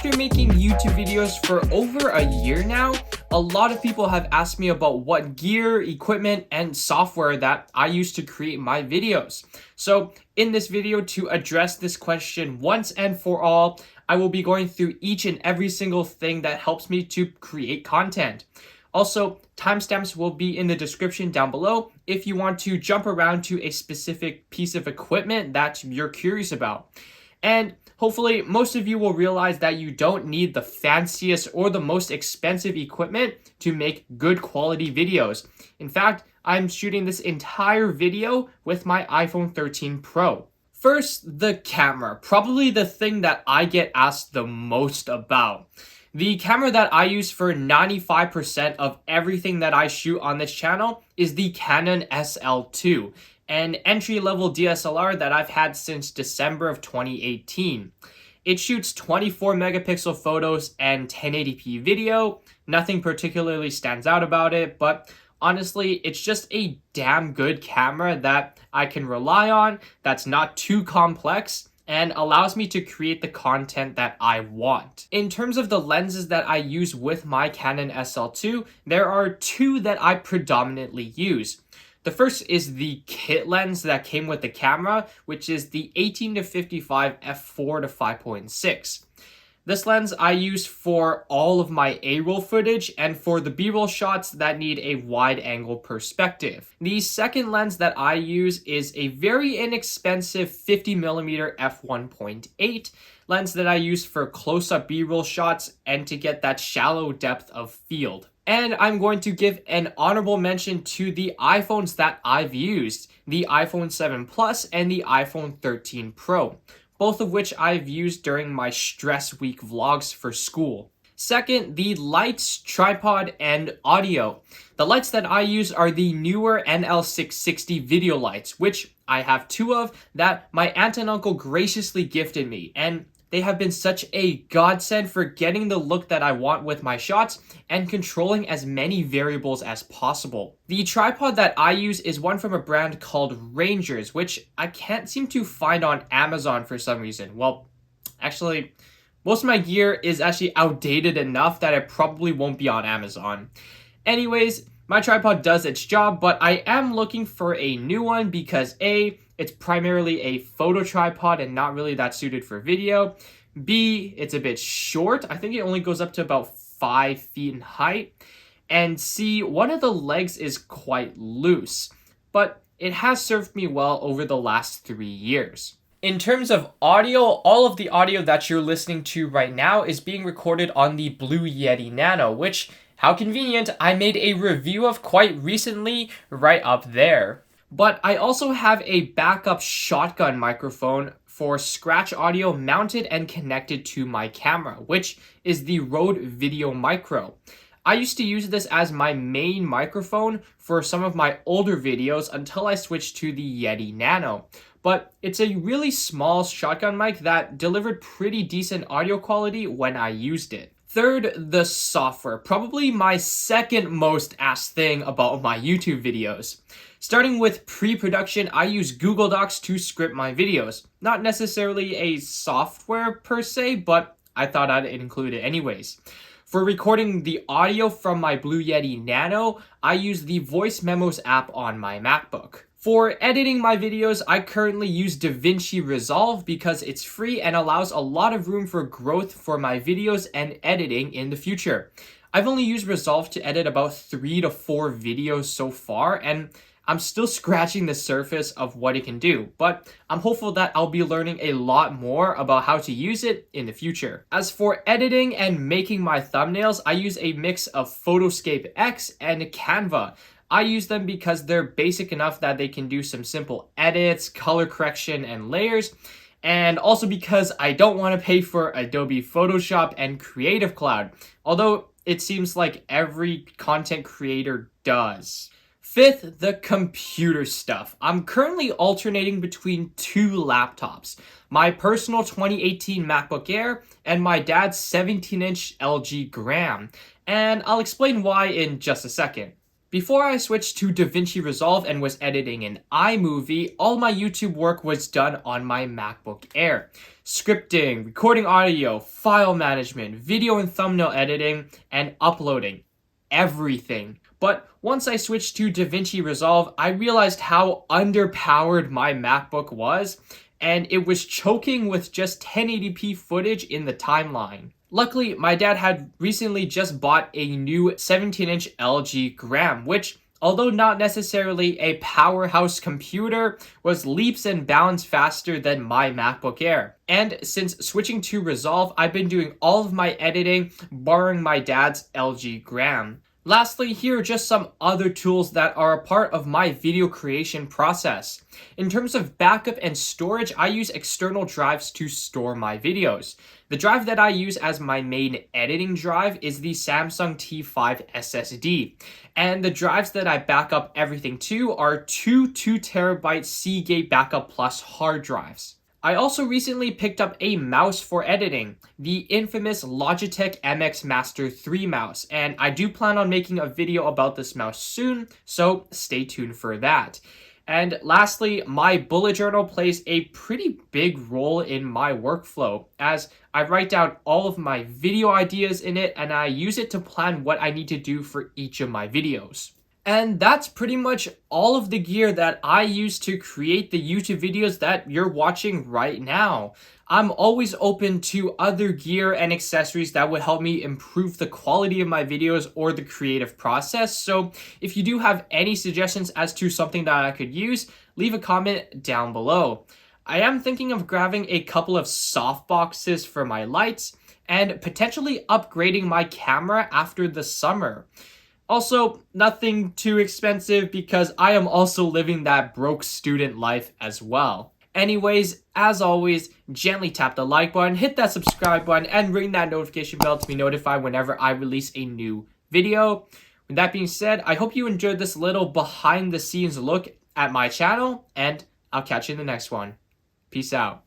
After making YouTube videos for over a year now, a lot of people have asked me about what gear, equipment, and software that I use to create my videos. So in this video, to address this question once and for all, I will be going through each and every single thing that helps me to create content. Also, timestamps will be in the description down below if you want to jump around to a specific piece of equipment that you're curious about. And hopefully, most of you will realize that you don't need the fanciest or the most expensive equipment to make good quality videos. In fact, I'm shooting this entire video with my iPhone 13 Pro. First, the camera, probably the thing that I get asked the most about. The camera that I use for 95% of everything that I shoot on this channel is the Canon SL2, an entry-level DSLR that I've had since December of 2018. It shoots 24 megapixel photos and 1080p video. Nothing particularly stands out about it, but honestly, it's just a damn good camera that I can rely on, that's not too complex, and allows me to create the content that I want. In terms of the lenses that I use with my Canon SL2, there are two that I predominantly use. The first is the kit lens that came with the camera, which is the 18-55 f4 to 5.6. This lens I use for all of my A-roll footage and for the B-roll shots that need a wide-angle perspective. The second lens that I use is a very inexpensive 50mm f1.8 lens that I use for close-up B-roll shots and to get that shallow depth of field. And I'm going to give an honorable mention to the iPhones that I've used, the iPhone 7 Plus and the iPhone 13 Pro, both of which I've used during my stress week vlogs for school. Second, the lights, tripod, and audio. The lights that I use are the newer NL660 video lights, which I have two of that my aunt and uncle graciously gifted me, and they have been such a godsend for getting the look that I want with my shots and controlling as many variables as possible. The tripod that I use is one from a brand called Rangers, which I can't seem to find on Amazon for some reason. Well, actually, most of my gear is actually outdated enough that it probably won't be on Amazon. Anyways, my tripod does its job, but I am looking for a new one because A, it's primarily a photo tripod and not really that suited for video. B, it's a bit short. I think it only goes up to about 5 feet in height. And C, one of the legs is quite loose, but it has served me well over the last 3 years. In terms of audio, all of the audio that you're listening to right now is being recorded on the Blue Yeti Nano, which, how convenient, I made a review of quite recently right up there. But I also have a backup shotgun microphone for scratch audio mounted and connected to my camera, which is the Rode Video Micro. I used to use this as my main microphone for some of my older videos until I switched to the Yeti Nano. But it's a really small shotgun mic that delivered pretty decent audio quality when I used it. Third, the software, probably my second most asked thing about my YouTube videos. Starting with pre-production, I use Google Docs to script my videos. Not necessarily a software per se, but I thought I'd include it anyways. For recording the audio from my Blue Yeti Nano, I use the Voice Memos app on my MacBook. For editing my videos, I currently use DaVinci Resolve because it's free and allows a lot of room for growth for my videos and editing in the future. I've only used Resolve to edit about 3 to 4 videos so far, and I'm still scratching the surface of what it can do, but I'm hopeful that I'll be learning a lot more about how to use it in the future. As for editing and making my thumbnails, I use a mix of Photoscape X and Canva. I use them because they're basic enough that they can do some simple edits, color correction, and layers, and also because I don't want to pay for Adobe Photoshop and Creative Cloud, although it seems like every content creator does. Fifth, the computer stuff. I'm currently alternating between two laptops, my personal 2018 MacBook Air and my dad's 17-inch LG Gram, and I'll explain why in just a second. Before I switched to DaVinci Resolve and was editing in iMovie, all my YouTube work was done on my MacBook Air. Scripting, recording audio, file management, video and thumbnail editing, and uploading. Everything. But once I switched to DaVinci Resolve, I realized how underpowered my MacBook was, and it was choking with just 1080p footage in the timeline. Luckily, my dad had recently just bought a new 17-inch LG Gram, which, although not necessarily a powerhouse computer, was leaps and bounds faster than my MacBook Air. And since switching to Resolve, I've been doing all of my editing borrowing my dad's LG Gram. Lastly, here are just some other tools that are a part of my video creation process. In terms of backup and storage, I use external drives to store my videos. The drive that I use as my main editing drive is the Samsung T5 SSD. And the drives that I back up everything to are two 2TB Seagate Backup Plus hard drives. I also recently picked up a mouse for editing, the infamous Logitech MX Master 3 mouse, and I do plan on making a video about this mouse soon, so stay tuned for that. And lastly, my bullet journal plays a pretty big role in my workflow, as I write down all of my video ideas in it and I use it to plan what I need to do for each of my videos. And that's pretty much all of the gear that I use to create the YouTube videos that you're watching right now. I'm always open to other gear and accessories that would help me improve the quality of my videos or the creative process. So if you do have any suggestions as to something that I could use, leave a comment down below. I am thinking of grabbing a couple of soft boxes for my lights and potentially upgrading my camera after the summer. Also, nothing too expensive because I am also living that broke student life as well. Anyways, as always, gently tap the like button, hit that subscribe button, and ring that notification bell to be notified whenever I release a new video. With that being said, I hope you enjoyed this little behind the scenes look at my channel, and I'll catch you in the next one. Peace out.